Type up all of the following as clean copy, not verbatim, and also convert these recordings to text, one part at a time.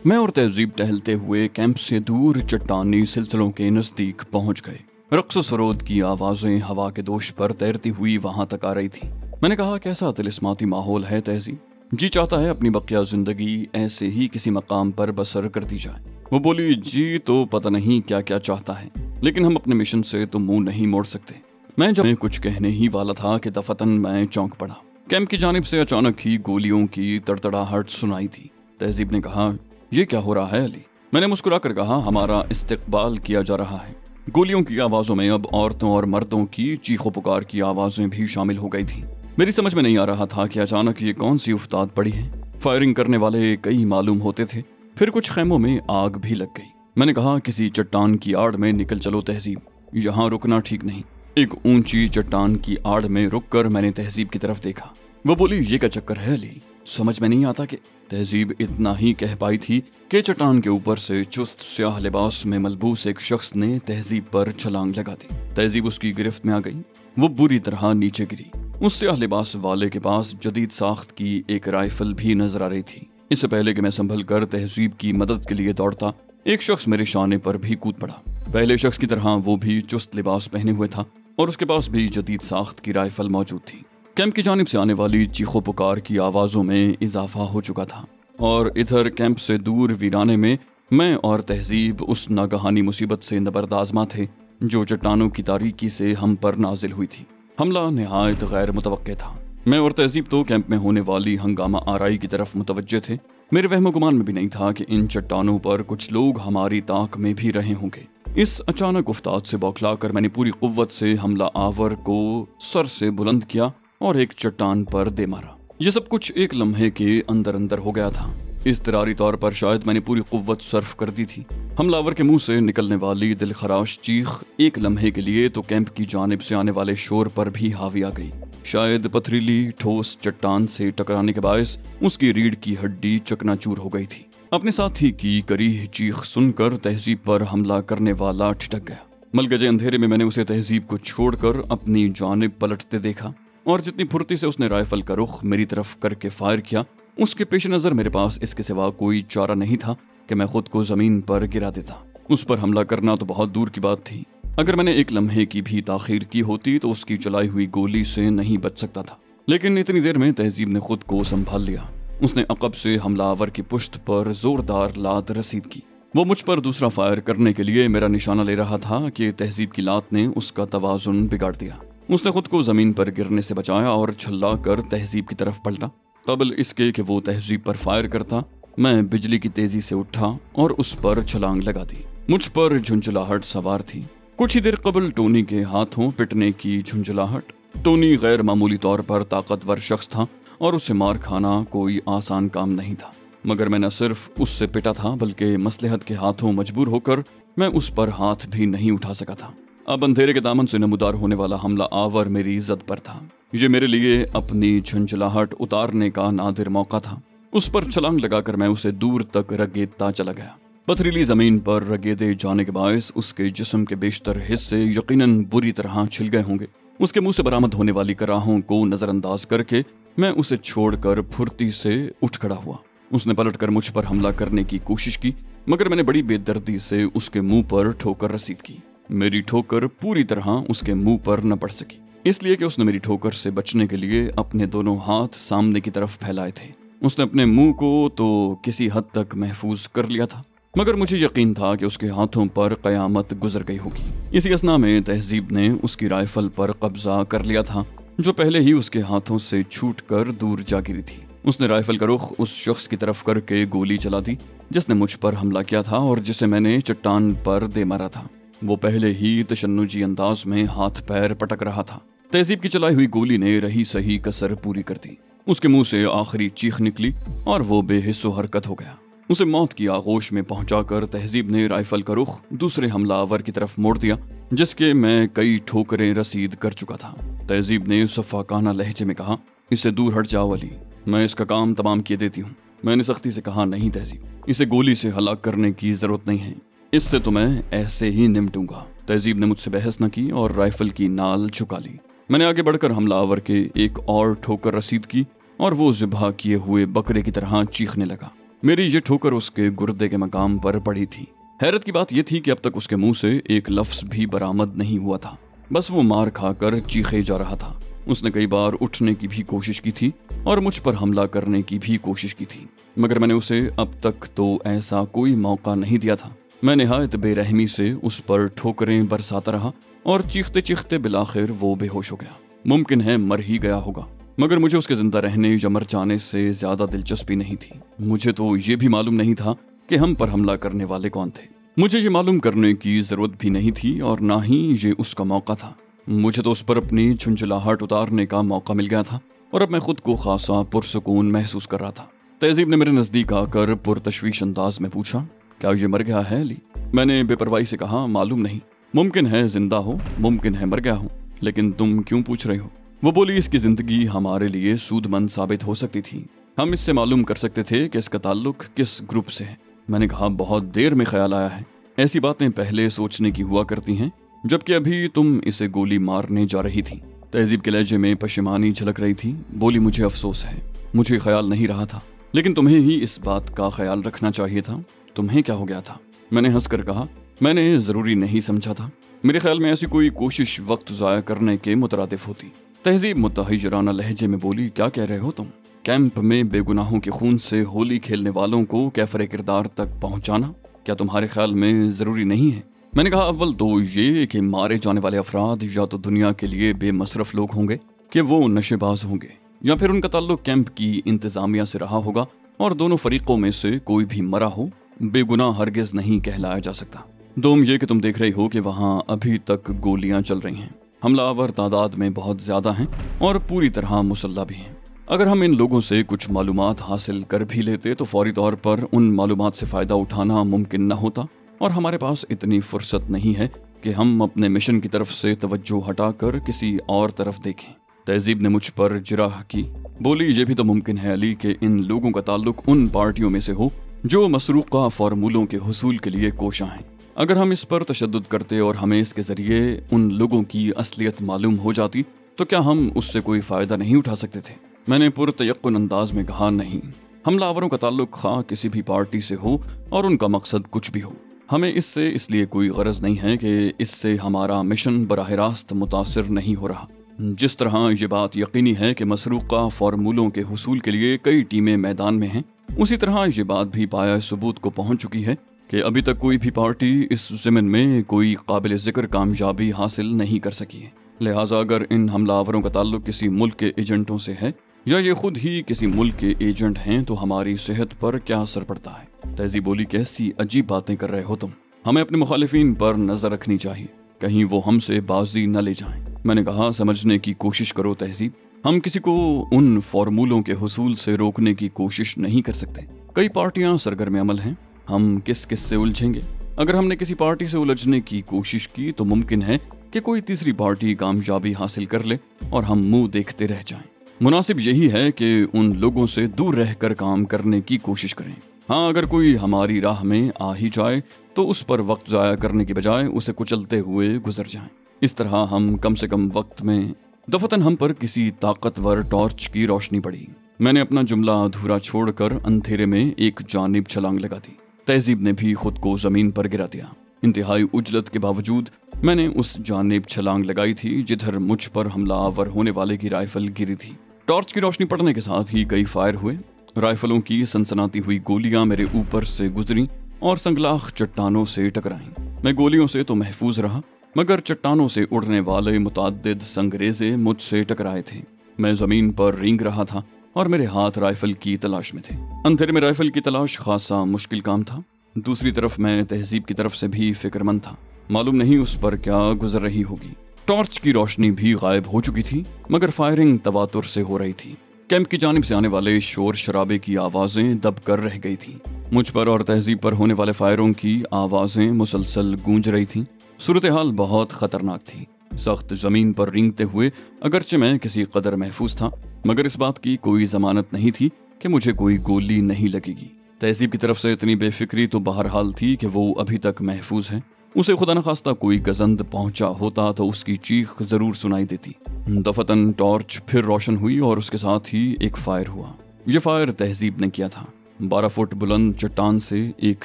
मैं और तहजीब टहलते हुए कैंप से दूर चट्टानी सिलसिलों के नजदीक पहुंच गए। रक्स सरोद की आवाजें हवा के दोष पर तैरती हुई वहां तक आ रही थी। मैंने कहा, कैसा तिलिस्माती माहौल है तहजीब, जी चाहता है अपनी बकिया जिंदगी ऐसे ही किसी मकाम पर बसर कर दी जाए। वो बोली, जी तो पता नहीं क्या क्या चाहता है, लेकिन हम अपने मिशन से तो मुंह नहीं मोड़ सकते। मैं जब कुछ कहने ही वाला था कि दफतन मैं चौंक पड़ा। कैंप की जानिब से अचानक ही गोलियों की तड़तड़ाहट सुनाई थी। तहजीब ने कहा, ये क्या हो रहा है अली? मैंने मुस्कुराकर कहा, हमारा इस्तकबाल किया जा रहा है। गोलियों की आवाजों में अब औरतों और मर्दों की चीखों पुकार की आवाजें भी शामिल हो गई थी। मेरी समझ में नहीं आ रहा था कि अचानक ये कौन सी उफ्ताद पड़ी है। फायरिंग करने वाले कई मालूम होते थे, फिर कुछ खैमों में आग भी लग गई। मैंने कहा, किसी चट्टान की आड़ में निकल चलो तहजीब, यहाँ रुकना ठीक नहीं। एक ऊंची चट्टान की आड़ में रुककर मैंने तहजीब की तरफ देखा। वो बोली, ये क्या चक्कर है अली, समझ में नहीं आता कि। तहजीब इतना ही कह पाई थी कि चट्टान के ऊपर से चुस्त स्याह लिबास में मलबूस एक शख्स ने तहजीब पर छलांग लगा दी। तहजीब उसकी गिरफ्त में आ गई। वो बुरी तरह नीचे गिरी। उस स्याह लिबास वाले के पास जदीद साख्त की एक राइफल भी नजर आ रही थी। इससे पहले कि मैं संभल कर तहजीब की मदद के लिए दौड़ता, एक शख्स मेरे शाने पर भी कूद पड़ा। पहले शख्स की तरह वो भी चुस्त लिबास पहने हुए था और उसके पास भी जदीद साख्त की राइफल मौजूद थी। कैंप की जानिब से आने वाली चीखों पुकार की आवाजों में इजाफा हो चुका था और इधर कैंप से दूर वीराने में मैं और तहजीब उस नागहानी मुसीबत से नबरदाजमा थे जो चट्टानों की तारीकी से हम पर नाजिल हुई थी। हमला निहायत गैर मुतवक्के था। मैं और तहजीब तो कैंप में होने वाली हंगामा आराई की तरफ मुतवज्जे थे। मेरे वहमो गुमान में भी नहीं था कि इन चट्टानों पर कुछ लोग हमारी ताक में भी रहे होंगे। इस अचानक उफ्ताद से बौखलाकर मैंने पूरी कुव्वत से हमला आवर को सर से बुलंद किया और एक चट्टान पर दे मारा। ये सब कुछ एक लम्हे के अंदर अंदर हो गया था। इज़्तिरारी तौर पर शायद मैंने पूरी कुव्वत सर्फ कर दी थी। हमलावर के मुंह से निकलने वाली दिलखराश चीख एक लम्हे के लिए तो कैंप की जानिब से आने वाले शोर पर भी हावी आ गई। शायद पथरीली ठोस चट्टान से टकराने के बायस उसकी रीढ़ की हड्डी चकनाचूर हो गई थी। अपने साथी की करीह चीख सुनकर तहजीब पर हमला करने वाला ठिठक गया। मलगजे अंधेरे में मैंने उसे तहजीब को छोड़कर अपनी जानिब पलटते देखा और जितनी फुर्ती से उसने राइफल का रुख मेरी तरफ करके फायर किया, उसके पेश नजर मेरे पास इसके सिवा कोई चारा नहीं था कि मैं खुद को जमीन पर गिरा देता। उस पर हमला करना तो बहुत दूर की बात थी। अगर मैंने एक लम्हे की भी ताखीर की होती तो उसकी चलाई हुई गोली से नहीं बच सकता था। लेकिन इतनी देर में तहजीब ने खुद को संभाल लिया। उसने अकब से हमलावर की पुश्त पर जोरदार लात रसीद की। वो मुझ पर दूसरा फायर करने के लिए मेरा निशाना ले रहा था कि तहजीब की लात ने उसका तवाजुन बिगाड़ दिया। उसने खुद को जमीन पर गिरने से बचाया और छल्ला कर तहजीब की तरफ पलटा। कबल इसके कि वो तहजीब पर फायर करता, मैं बिजली की तेजी से उठा और उस पर छलांग लगा दी। मुझ पर झुंझलाहट सवार थी। कुछ ही देर कबल टोनी के हाथों पिटने की झुंझलाहट। टोनी गैर मामूली तौर पर ताकतवर शख्स था और उसे मार खाना कोई आसान काम नहीं था। मगर मैं न सिर्फ उससे पिटा था बल्कि मसलहत के हाथों मजबूर होकर मैं उस पर हाथ भी नहीं उठा सका था। अब अंधेरे के दामन से नमूदार होने वाला हमला आवर मेरी इज्जत पर था। ये मेरे लिए अपनी झुंझलाहट उतारने का नादिर मौका था। उस पर छलांग लगाकर मैं उसे दूर तक रगेदता चला गया। पथरीली जमीन पर रगेदे जाने के बायस उसके जिस्म के बेशतर हिस्से यकीनन बुरी तरह छिल गए होंगे। उसके मुंह से बरामद होने वाली कराहों को नजरअंदाज करके मैं उसे छोड़कर फुर्ती से उठ खड़ा हुआ। उसने पलटकर मुझ पर हमला करने की कोशिश की, मगर मैंने बड़ी बेदर्दी से उसके मुंह पर ठोकर रसीद की। मेरी ठोकर पूरी तरह उसके मुंह पर न पड़ सकी, इसलिए कि उसने मेरी ठोकर से बचने के लिए अपने दोनों हाथ सामने की तरफ फैलाए थे। उसने अपने मुंह को तो किसी हद तक महफूज कर लिया था, मगर मुझे यकीन था कि उसके हाथों पर कयामत गुजर गई होगी। इसी असना में तहजीब ने उसकी राइफल पर कब्जा कर लिया था जो पहले ही उसके हाथों से छूटकर दूर जा गिरी थी। उसने राइफल का रुख उस शख्स की तरफ करके गोली चला दी जिसने मुझ पर हमला किया था और जिसे मैंने चट्टान पर दे मारा था। वो पहले ही तशन्नुजी अंदाज में हाथ पैर पटक रहा था। तहजीब की चलाई हुई गोली ने रही सही कसर पूरी कर दी। उसके मुंह से आखिरी चीख निकली और वो बेहिस्सो हरकत हो गया। उसे मौत की आगोश में पहुंचाकर तहजीब ने राइफल का रुख दूसरे हमलावर की तरफ मोड़ दिया जिसके मैं कई ठोकरें रसीद कर चुका था। तहजीब ने सफाकाना लहजे में कहा, इसे दूर हट जाओ अली, मैं इसका काम तमाम किए देती हूँ। मैंने सख्ती से कहा, नहीं तहजीब, इसे गोली से हलाक करने की जरूरत नहीं है, इससे तो मैं ऐसे ही निमटूंगा। तहजीब ने मुझसे बहस न की और राइफल की नाल झुका ली। मैंने आगे बढ़कर हमलावर के एक और ठोकर रसीद की और वो ज़िबा किए हुए बकरे की तरह चीखने लगा। मेरी ये ठोकर उसके गुर्दे के मकाम पर पड़ी थी। हैरत की बात यह थी कि अब तक उसके मुंह से एक लफ्ज भी बरामद नहीं हुआ था, बस वो मार खाकर चीखे जा रहा था। उसने कई बार उठने की भी कोशिश की थी और मुझ पर हमला करने की भी कोशिश की थी, मगर मैंने उसे अब तक तो ऐसा कोई मौका नहीं दिया था। मैं निहायत बेरहमी से उस पर ठोकरें बरसाता रहा और चीखते चीखते बिलाखिर वो बेहोश हो गया। मुमकिन है मर ही गया होगा, मगर मुझे उसके जिंदा रहने या मर जाने से ज्यादा दिलचस्पी नहीं थी। मुझे तो ये भी मालूम नहीं था कि हम पर हमला करने वाले कौन थे। मुझे ये मालूम करने की जरूरत भी नहीं थी और ना ही ये उसका मौका था। मुझे तो उस पर अपनी झुंझलाहट उतारने का मौका मिल गया था और अब मैं खुद को खासा पुरसुकून महसूस कर रहा था। तहजीब ने मेरे नजदीक आकर पुरतशवीश अंदाज में पूछा, क्या ये मर गया है अली? मैंने बेपरवाही से कहा, मालूम नहीं, मुमकिन है जिंदा हो, मुमकिन है मर गया हो, लेकिन तुम क्यों पूछ रहे हो? वो बोली, इसकी जिंदगी हमारे लिए सूदमंद साबित हो सकती थी। हम इससे मालूम कर सकते थे कि इसका ताल्लुक किस ग्रुप से है। मैंने कहा, बहुत देर में ख्याल आया है। ऐसी बातें पहले सोचने की हुआ करती हैं, जबकि अभी तुम इसे गोली मारने जा रही थी। तहजीब के लहजे में पशेमानी झलक रही थी। बोली, मुझे अफसोस है, मुझे ख्याल नहीं रहा था, लेकिन तुम्हें ही इस बात का ख्याल रखना चाहिए था। तुम्हें क्या हो गया था? मैंने हंसकर कहा, मैंने जरूरी नहीं समझा था। मेरे ख्याल में ऐसी कोई कोशिश वक्त जाया करने के मुतरादिफ होती। तहजीब मुतहज्जराना लहजे में बोली, क्या कह रहे हो तुम? कैंप में बेगुनाहों के खून से होली खेलने वालों को कैफरे किरदार तक पहुंचाना क्या तुम्हारे ख्याल में जरूरी नहीं है? मैंने कहा, अव्वल तो ये कि मारे जाने वाले अफराद या तो दुनिया के लिए बेमसरफ लोग होंगे कि वो नशेबाज होंगे, या फिर उनका ताल्लुक कैंप की इंतजामिया से रहा होगा, और दोनों फरीकों में से कोई भी मरा हो बेगुनाह हरगिज नहीं कहलाया जा सकता। दोम ये कि तुम देख रही हो कि वहाँ अभी तक गोलियां चल रही हैं। हमलावर तादाद में बहुत ज्यादा हैं और पूरी तरह मुसल्ला भी हैं। अगर हम इन लोगों से कुछ मालूमात हासिल कर भी लेते तो फौरी तौर पर उन मालूमात से फायदा उठाना मुमकिन न होता, और हमारे पास इतनी फुर्सत नहीं है कि हम अपने मिशन की तरफ से तवज्जो हटाकर किसी और तरफ देखें। तहजीब ने मुझ पर जिराह की। बोली, ये भी तो मुमकिन है अली कि इन लोगों का ताल्लुक उन पार्टियों में से हो जो मसरूका फार्मूलों के हुसूल के लिए कोशां हैं। अगर हम इस पर तशद्दुद करते और हमें इसके जरिए उन लोगों की असलियत मालूम हो जाती तो क्या हम उससे कोई फायदा नहीं उठा सकते थे? मैंने पुरतयक्कुन अंदाज में कहा, नहीं, हमलावरों का ताल्लुक खा किसी भी पार्टी से हो और उनका मकसद कुछ भी हो, हमें इससे इसलिए कोई गरज नहीं है कि इससे हमारा मिशन बराह रास्त मुतासिर नहीं हो रहा। जिस तरह ये बात यकीनी है कि मसरूका फार्मूलों के हुसूल के लिए कई टीमें मैदान में हैं, उसी तरह ये बात भी पाया सबूत को पहुंच चुकी है कि अभी तक कोई भी पार्टी इस ज़मीन में कोई काबिल जिक्र कामयाबी हासिल नहीं कर सकी है। लिहाजा अगर इन हमलावरों का ताल्लुक किसी मुल्क के एजेंटों से है या ये खुद ही किसी मुल्क के एजेंट हैं तो हमारी सेहत पर क्या असर पड़ता है? तहजीब बोली, कैसी अजीब बातें कर रहे हो तुम। हमें अपने मुखालिफिन पर नजर रखनी चाहिए, कहीं वो हमसे बाजी न ले जाएं। मैंने कहा, समझने की कोशिश करो तहजीब, हम किसी को उन फार्मूलों के हुसूल से रोकने की कोशिश नहीं कर सकते। कई पार्टियां सरगर्म अमल हैं, हम किस किस से उलझेंगे? अगर हमने किसी पार्टी से उलझने की कोशिश की तो मुमकिन है कि कोई तीसरी पार्टी कामयाबी हासिल कर ले और हम मुंह देखते रह जाएं। मुनासिब यही है कि उन लोगों से दूर रहकर काम करने की कोशिश करें। हाँ, अगर कोई हमारी राह में आ ही जाए तो उस पर वक्त जाया करने की बजाय उसे कुचलते हुए गुजर जाएं। इस तरह हम कम से कम वक्त में दफतन हम पर किसी ताकतवर टॉर्च की रोशनी पड़ी। मैंने अपना जुमला अधूरा छोड़कर अंधेरे में एक जानिब छलांग लगा दी। तहजीब ने भी खुद को जमीन पर गिरा दिया। इंतहाई उजलत के बावजूद मैंने उस जानिब छलांग लगाई थी जिधर मुझ पर हमलावर होने वाले की राइफल गिरी थी। टॉर्च की रोशनी पड़ने के साथ ही कई फायर हुए। राइफलों की सनसनाती हुई गोलियां मेरे ऊपर से गुजरी और संगलाख चट्टानों से टकराईं। मैं गोलियों से तो महफूज रहा, मगर चट्टानों से उड़ने वाले मुताद्दिद संगरेजे मुझसे टकराए थे। मैं जमीन पर रेंग रहा था और मेरे हाथ राइफल की तलाश में थे। अंधेरे में राइफल की तलाश खासा मुश्किल काम था। दूसरी तरफ मैं तहजीब की तरफ से भी फिक्रमंद था। मालूम नहीं उस पर क्या गुजर रही होगी। टॉर्च की रोशनी भी गायब हो चुकी थी, मगर फायरिंग तवातुर से हो रही थी। कैंप की जानिब से आने वाले शोर शराबे की आवाजें दब कर रह गई थी। मुझ पर और तहजीब पर होने वाले फायरों की आवाजें मुसलसल गूंज रही थीं। सूरत हाल बहुत खतरनाक थी। सख्त जमीन पर रेंगते हुए अगरचे मैं किसी कदर महफूज था, मगर इस बात की कोई जमानत नहीं थी कि मुझे कोई गोली नहीं लगेगी। तहजीब की तरफ से इतनी बेफिक्री तो बहरहाल थी कि वो अभी तक महफूज है। उसे खुदा न खास्ता कोई गजंद पहुंचा होता तो उसकी चीख जरूर सुनाई देती। दफतन टॉर्च फिर रोशन हुई और उसके साथ ही एक फायर हुआ। ये फायर तहजीब ने किया था। 12 फुट बुलंद चट्टान से एक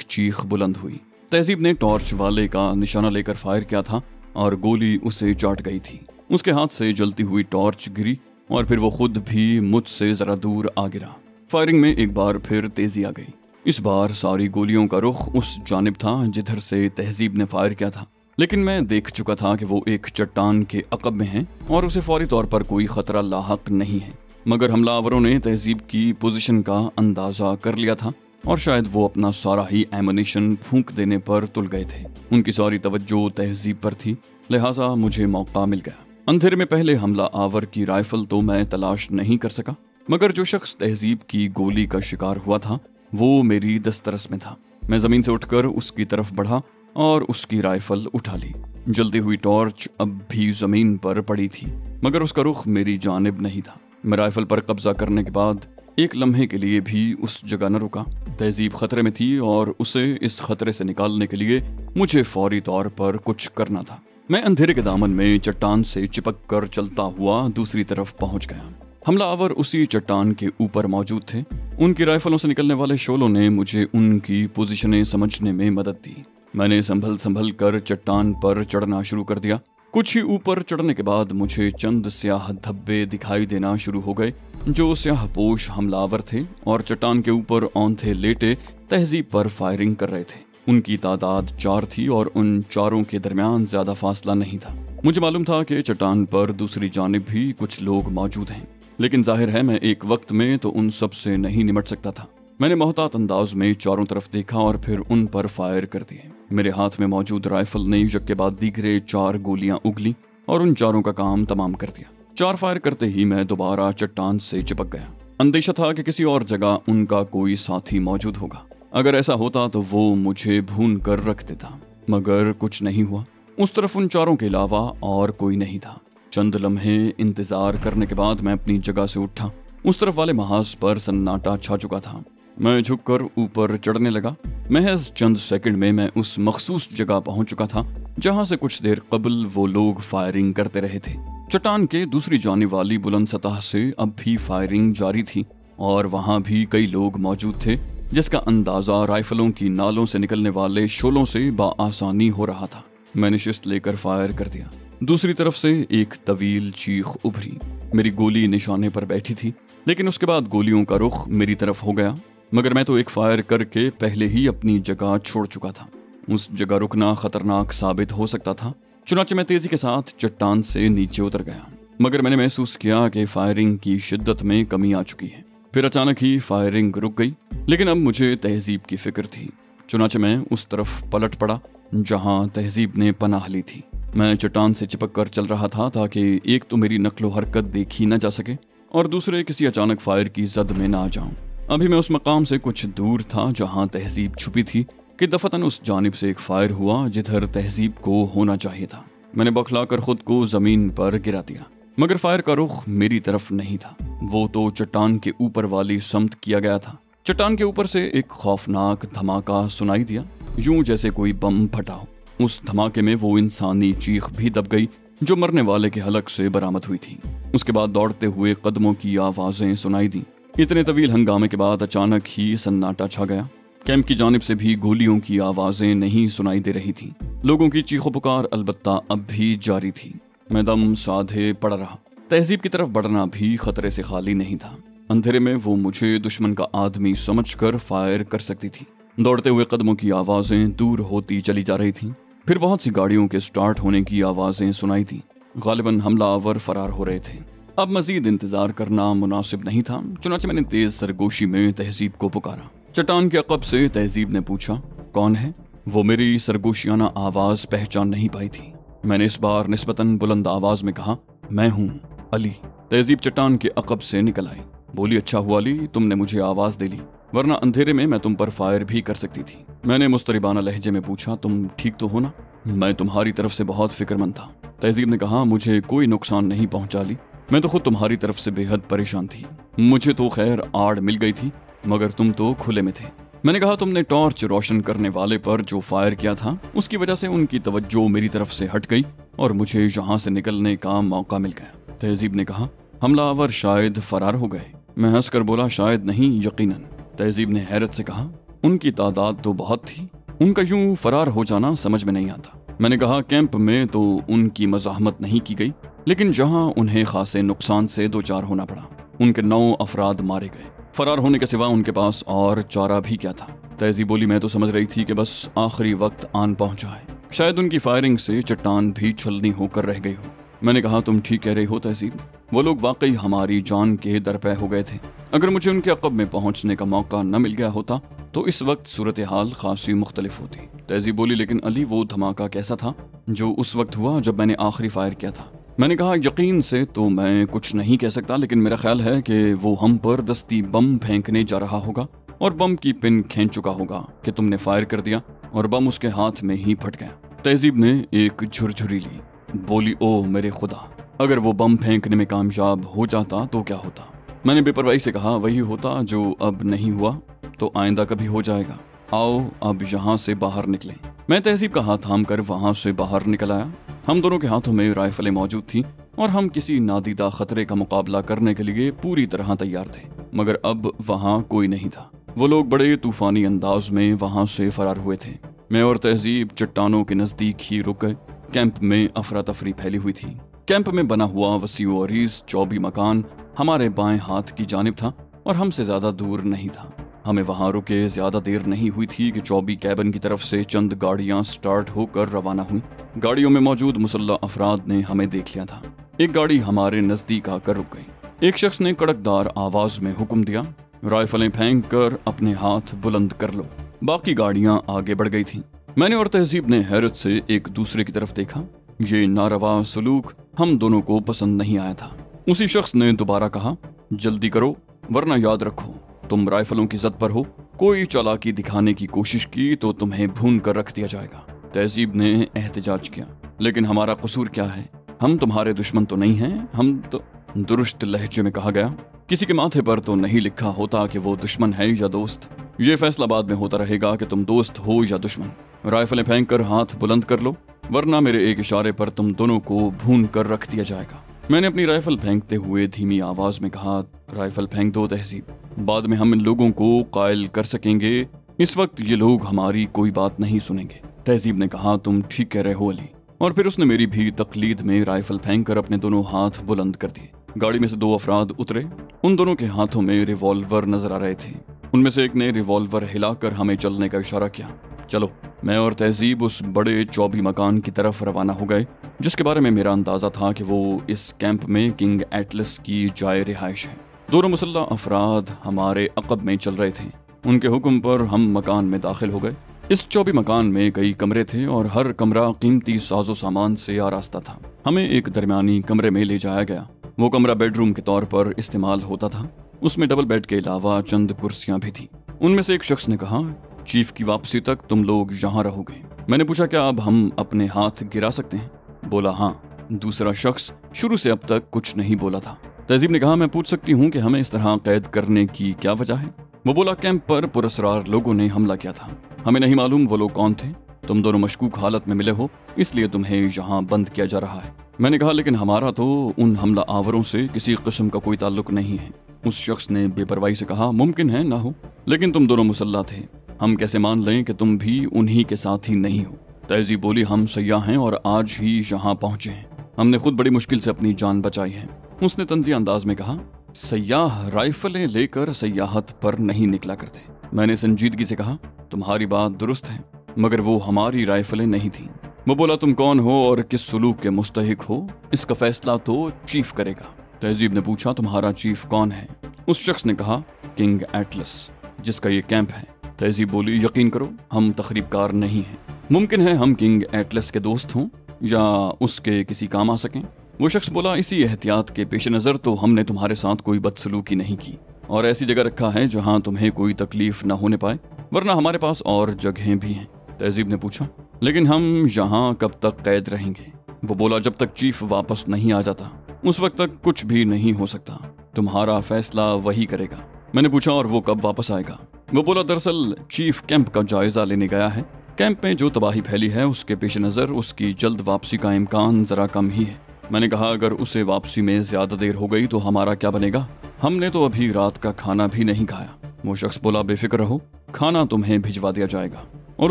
चीख बुलंद हुई। तहजीब ने टॉर्च वाले का निशाना लेकर फायर किया था और गोली उसे चाट गई थी। उसके हाथ से जलती हुई टॉर्च गिरी और फिर वो खुद भी मुझसे जरा दूर आ गिरा। फायरिंग में एक बार फिर तेजी आ गई। इस बार सारी गोलियों का रुख उस जानिब था जिधर से तहजीब ने फायर किया था, लेकिन मैं देख चुका था कि वो एक चट्टान के अकब में है और उसे फौरी तौर पर कोई खतरा लाहक नहीं है। मगर हमलावरों ने तहजीब की पोजीशन का अंदाजा कर लिया था और शायद वो अपना सारा ही एमुनिशन फूंक देने पर तुल गए थे। उनकी सारी तवज्जो तहजीब पर थी, लिहाजा मुझे मौका मिल गया। अंधेरे में पहले हमला आवर की राइफल तो मैं तलाश नहीं कर सका, मगर जो शख्स तहजीब की गोली का शिकार हुआ था वो मेरी दस्तरस में था। मैं जमीन से उठकर उसकी तरफ बढ़ा और उसकी राइफल उठा ली। जलती हुई टॉर्च अब भी जमीन पर पड़ी थी, मगर उसका रुख मेरी जानिब नहीं था। मैं राइफल पर कब्जा करने के बाद एक लम्हे के लिए भी उस जगह न रुका। तहजीब खतरे में थी और उसे इस खतरे से निकालने के लिए मुझे फौरी तौर पर कुछ करना था। मैं अंधेरे के दामन में चट्टान से चिपक कर चलता हुआ दूसरी तरफ पहुंच गया। हमलावर उसी चट्टान के ऊपर मौजूद थे। उनकी राइफलों से निकलने वाले शोलों ने मुझे उनकी पोजीशनें समझने में मदद दी। मैंने संभल कर चट्टान पर चढ़ना शुरू कर दिया। कुछ ही ऊपर चढ़ने के बाद मुझे चंद स्याह धब्बे दिखाई देना शुरू हो गए जो स्याहपोश हमलावर थे और चट्टान के ऊपर औंधे लेटे तहजीब पर फायरिंग कर रहे थे। उनकी तादाद 4 थी और उन चारों के दरमियान ज्यादा फासला नहीं था। मुझे मालूम था कि चट्टान पर दूसरी जानिब भी कुछ लोग मौजूद हैं, लेकिन जाहिर है मैं एक वक्त में तो उन सब से नहीं निमट सकता था। मैंने मोहतात अंदाज में चारों तरफ देखा और फिर उन पर फायर कर दिए। मेरे हाथ में मौजूद राइफल ने एक के बाद दीगरे 4 गोलियां उगली और उन चारों का काम तमाम कर दिया। 4 फायर करते ही मैं दोबारा चट्टान से चिपक गया। अंदेशा था कि किसी और जगह उनका कोई साथी मौजूद होगा। अगर ऐसा होता तो वो मुझे भून कर रख देता, मगर कुछ नहीं हुआ। उस तरफ उन चारों के अलावा और कोई नहीं था। चंद लम्हे इंतजार करने के बाद मैं अपनी जगह से उठा। उस तरफ वाले महाज पर सन्नाटा छा चुका था। मैं झुककर ऊपर चढ़ने लगा। महज चंद सेकंड में मैं उस मखसूस जगह पहुंच चुका था जहां से कुछ देर कबल वो लोग फायरिंग करते रहे थे। चट्टान के दूसरी जाने वाली बुलंद सतह से अब भी फायरिंग जारी थी और वहां भी कई लोग मौजूद थे, जिसका अंदाजा राइफलों की नालों से निकलने वाले शोलों से बाआसानी हो रहा था। मैंने शिस्त लेकर फायर कर दिया। दूसरी तरफ से एक तवील चीख उभरी। मेरी गोली निशाने पर बैठी थी, लेकिन उसके बाद गोलियों का रुख मेरी तरफ हो गया। मगर मैं तो एक फायर करके पहले ही अपनी जगह छोड़ चुका था। उस जगह रुकना खतरनाक साबित हो सकता था। चुनाचे मैं तेजी के साथ चट्टान से नीचे उतर गया, मगर मैंने महसूस किया कि फायरिंग की शिद्दत में कमी आ चुकी है। फिर अचानक ही फायरिंग रुक गई, लेकिन अब मुझे तहजीब की फिक्र थी। चुनाचे मैं उस तरफ पलट पड़ा जहां तहजीब ने पनाह ली थी। मैं चट्टान से चिपक कर चल रहा था ताकि एक तो मेरी नक्लो हरकत देखी न जा सके और दूसरे किसी अचानक फायर की जद में ना आ जाऊं। अभी मैं उस मकाम से कुछ दूर था जहां तहजीब छुपी थी कि दफतन उस जानिब से एक फायर हुआ जिधर तहजीब को होना चाहिए था। मैंने बौखलाकर खुद को जमीन पर गिरा दिया, मगर फायर का रुख मेरी तरफ नहीं था। वो तो चट्टान के ऊपर वाली समत किया गया था। चट्टान के ऊपर से एक खौफनाक धमाका सुनाई दिया, यूं जैसे कोई बम फटा हो। उस धमाके में वो इंसानी चीख भी दब गई जो मरने वाले के हलक से बरामद हुई थी। उसके बाद दौड़ते हुए कदमों की आवाजें सुनाई दी। इतने तवील हंगामे के बाद अचानक ही सन्नाटा छा गया। कैंप की जानिब से भी गोलियों की आवाजें नहीं सुनाई दे रही थी। लोगों की चीखों पुकार अलबत्ता अब भी जारी थी। मैं दम साधे पड़ा रहा। तहजीब की तरफ बढ़ना भी खतरे से खाली नहीं था। अंधेरे में वो मुझे दुश्मन का आदमी समझकर फायर कर सकती थी। दौड़ते हुए कदमों की आवाजें दूर होती चली जा रही थीं। फिर बहुत सी गाड़ियों के स्टार्ट होने की आवाजें सुनाई थी। गालिबन हमलावर फरार हो रहे थे। अब मजीद इंतजार करना मुनासिब नहीं था, चुनाचे मैंने तेज सरगोशी में तहजीब को पुकारा। चट्टान के अकब से तहजीब ने पूछा, कौन है? वो मेरी सरगोशियाना आवाज पहचान नहीं पाई थी। मैंने इस बार निस्बतन बुलंद आवाज में कहा, मैं हूँ अली। तहजीब चट्टान के अकब से निकल आई। बोली, अच्छा हुआ अली, तुमने मुझे आवाज दे ली, वरना अंधेरे में मैं तुम पर फायर भी कर सकती थी। मैंने मुस्तरिबाना लहजे में पूछा, तुम ठीक तो हो ना? मैं तुम्हारी तरफ से बहुत फिक्रमंद था। तहजीब ने कहा, मुझे कोई नुकसान नहीं पहुंचा ली, मैं तो खुद तुम्हारी तरफ से बेहद परेशान थी। मुझे तो खैर आड़ मिल गई थी, मगर तुम तो खुले में थे। मैंने कहा, तुमने टॉर्च रोशन करने वाले पर जो फायर किया था उसकी वजह से उनकी तवज्जो मेरी तरफ से हट गई और मुझे यहाँ से निकलने का मौका मिल गया। तहजीब ने कहा, हमलावर शायद फरार हो गए। मैं हंसकर बोला, शायद नहीं, यकीनन। तहजीब ने हैरत से कहा, उनकी तादाद तो बहुत थी, उनका यूं फरार हो जाना समझ में नहीं आता। मैंने कहा, कैंप में तो उनकी मज़ाहमत नहीं की गई, लेकिन जहां उन्हें खासे नुकसान से दो चार होना पड़ा। उनके 9 अफराद मारे गए। फरार होने के सिवा उनके पास और चारा भी क्या था। तहजीब बोली, मैं तो समझ रही थी कि बस आखिरी वक्त आन पहुंचा है, शायद उनकी फायरिंग से चट्टान भी छलनी होकर रह गई हो। मैंने कहा, तुम ठीक कह रही हो तहजीब, वो लोग वाकई हमारी जान के दरपे हो गए थे। अगर मुझे उनके अक़ब में पहुंचने का मौका न मिल गया होता तो इस वक्त सूरत हाल खासी मुख्तलिफ होती। तहजीब बोली, लेकिन अली वो धमाका कैसा था जो उस वक्त हुआ जब मैंने आखिरी फायर किया था? मैंने कहा, यकीन से तो मैं कुछ नहीं कह सकता, लेकिन मेरा ख्याल है कि वो हम पर दस्ती बम फेंकने जा रहा होगा और बम की पिन खींच चुका होगा कि तुमने फायर कर दिया और बम उसके हाथ में ही फट गया। तहजीब ने एक झुरझुरी ली, बोली, ओ मेरे खुदा, अगर वो बम फेंकने में कामयाब हो जाता तो क्या होता? मैंने बेपरवाही से कहा, वही होता जो अब नहीं हुआ तो आइंदा कभी हो जाएगा। आओ अब यहाँ से बाहर निकलें। मैं तहजीब का हाथ थाम कर वहाँ से बाहर निकल आया। हम दोनों के हाथों में राइफलें मौजूद थी और हम किसी नादीदा खतरे का मुकाबला करने के लिए पूरी तरह तैयार थे, मगर अब वहाँ कोई नहीं था। वो लोग बड़े तूफानी अंदाज में वहाँ से फरार हुए थे। मैं और तहजीब चट्टानों के नजदीक ही रुक गए। कैंप में अफरा तफरी फैली हुई थी। कैंप में बना हुआ वसीअ व अरीज़ चौबी मकान हमारे बाएं हाथ की जानिब था और हमसे ज्यादा दूर नहीं था। हमें वहां रुके ज्यादा देर नहीं हुई थी कि चौबी कैबिन की तरफ से चंद गाड़ियां स्टार्ट होकर रवाना हुई। गाड़ियों में मौजूद मुसल्ला अफराद ने हमें देख लिया था। एक गाड़ी हमारे नजदीक आकर रुक गई। एक शख्स ने कड़कदार आवाज में हुक्म दिया, राइफलें फेंक कर अपने हाथ बुलंद कर लो। बाकी गाड़ियां आगे बढ़ गई थीं। मैंने और तहजीब ने हैरत से एक दूसरे की तरफ देखा। ये नारवा सलूक हम दोनों को पसंद नहीं आया था। उसी शख्स ने दोबारा कहा, जल्दी करो वरना याद रखो तुम राइफलों की जद पर हो। कोई चालाकी दिखाने की कोशिश की तो तुम्हें भून कर रख दिया जाएगा। तहजीब ने एहतजाज किया, लेकिन हमारा कसूर क्या है? हम तुम्हारे दुश्मन तो नहीं हैं। हम तो, दुरुस्त लहजे में कहा गया, किसी के माथे पर तो नहीं लिखा होता कि वो दुश्मन है या दोस्त। ये फैसला बाद में होता रहेगा कि तुम दोस्त हो या दुश्मन। राइफलें फेंक कर हाथ बुलंद कर लो, वरना मेरे एक इशारे पर तुम दोनों को भून कर रख दिया जाएगा। मैंने अपनी राइफल फेंकते हुए धीमी आवाज में कहा, राइफल फेंक दो तहजीब, बाद में हम इन लोगों को कायल कर सकेंगे। इस वक्त ये लोग हमारी कोई बात नहीं सुनेंगे। तहजीब ने कहा, तुम ठीक कह रहे हो अली। और फिर उसने मेरी भी तकलीद में राइफल फेंक कर अपने दोनों हाथ बुलंद कर दिए। गाड़ी में से 2 अफराद उतरे। उन दोनों के हाथों में रिवॉल्वर नजर आ रहे थे। उनमें से एक ने रिवॉल्वर हिलाकर हमें चलने का इशारा किया। चलो। मैं और तहजीब उस बड़े चौबी मकान की तरफ रवाना हो गए, जिसके बारे में मेरा अंदाजा था कि वो इस कैंप में किंग एटलस की जाए रिहाइश है। दोनों मुसल्ला अफराद हमारे अक़ब में चल रहे थे। उनके हुक्म पर हम मकान में दाखिल हो गए। इस चौबी मकान में कई कमरे थे और हर कमरा कीमती साजो सामान से आरास्ता था। हमें एक दरमियानी कमरे में ले जाया गया। वो कमरा बेडरूम के तौर पर इस्तेमाल होता था। उसमें डबल बेड के अलावा चंद कुर्सियां भी थी। उनमें से एक शख्स ने कहा, चीफ की वापसी तक तुम लोग यहाँ रहोगे। मैंने पूछा, क्या अब हम अपने हाथ गिरा सकते हैं? बोला, हाँ। दूसरा शख्स शुरू से अब तक कुछ नहीं बोला था। तहजीब ने कहा, मैं पूछ सकती हूँ कि हमें इस तरह कैद करने की क्या वजह है? वो बोला, कैंप पर पुरस्रार लोगों ने हमला किया था। हमें नहीं मालूम वो लोग कौन थे। तुम दोनों मशकूक हालत में मिले हो, इसलिए तुम्हें यहाँ बंद किया जा रहा है। मैंने कहा, लेकिन हमारा तो उन हमला आवरों से किसी किस्म का कोई ताल्लुक नहीं है। उस शख्स ने बेपरवाही से कहा, मुमकिन है ना हो, लेकिन तुम दोनों मुसल्ला थे। हम कैसे मान लें कि तुम भी उन्हीं के साथ ही नहीं हो? तहजीब बोली, हम सयाह हैं और आज ही यहाँ पहुंचे हैं। हमने खुद बड़ी मुश्किल से अपनी जान बचाई है। उसने तंजिया अंदाज में कहा, सयाह राइफलें लेकर सयाहत पर नहीं निकला करते। मैंने संजीदगी से कहा, तुम्हारी बात दुरुस्त है, मगर वो हमारी राइफलें नहीं थीं। वो बोला, तुम कौन हो और किस सलूक के मुस्तहिक हो, इसका फैसला तो चीफ करेगा। तहजीब ने पूछा, तुम्हारा चीफ कौन है? उस शख्स ने कहा, किंग एटलस, जिसका ये कैंप है। तहजीब बोली, यकीन करो हम तखरीबकार नहीं हैं। मुमकिन है हम किंग एटलस के दोस्त हों या उसके किसी काम आ सकें। वो शख्स बोला, इसी एहतियात के पेश नज़र तो हमने तुम्हारे साथ कोई बदसलूकी नहीं की और ऐसी जगह रखा है जहां तुम्हें कोई तकलीफ न होने पाए, वरना हमारे पास और जगहें भी हैं। तहजीब ने पूछा, लेकिन हम यहाँ कब तक कैद रहेंगे? वो बोला, जब तक चीफ वापस नहीं आ जाता उस वक्त तक कुछ भी नहीं हो सकता। तुम्हारा फैसला वही करेगा। मैंने पूछा, और वो कब वापस आएगा? वो बोला, दरअसल चीफ कैंप का जायजा लेने गया है। कैंप में जो तबाही फैली है उसके पेश नज़र उसकी जल्द वापसी का इम्कान जरा कम ही है। मैंने कहा, अगर उसे वापसी में ज्यादा देर हो गई तो हमारा क्या बनेगा? हमने तो अभी रात का खाना भी नहीं खाया। वो शख्स बोला, बेफिक्र रहो, खाना तुम्हें भिजवा दिया जाएगा। और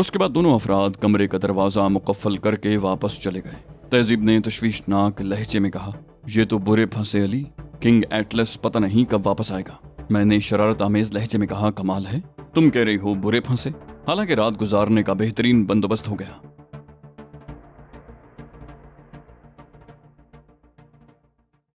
उसके बाद दोनों अफराद कमरे का दरवाजा मुकफ्फल करके वापस चले गए। तहजीब ने तशवीशनाक लहजे में कहा, ये तो बुरे फंसे अली, किंग एटलस पता नहीं कब वापस आएगा। मैंने शरारत आमेज लहजे में कहा, कमाल है, तुम कह रही हो बुरे फंसे, हालांकि रात गुजारने का बेहतरीन बंदोबस्त हो गया।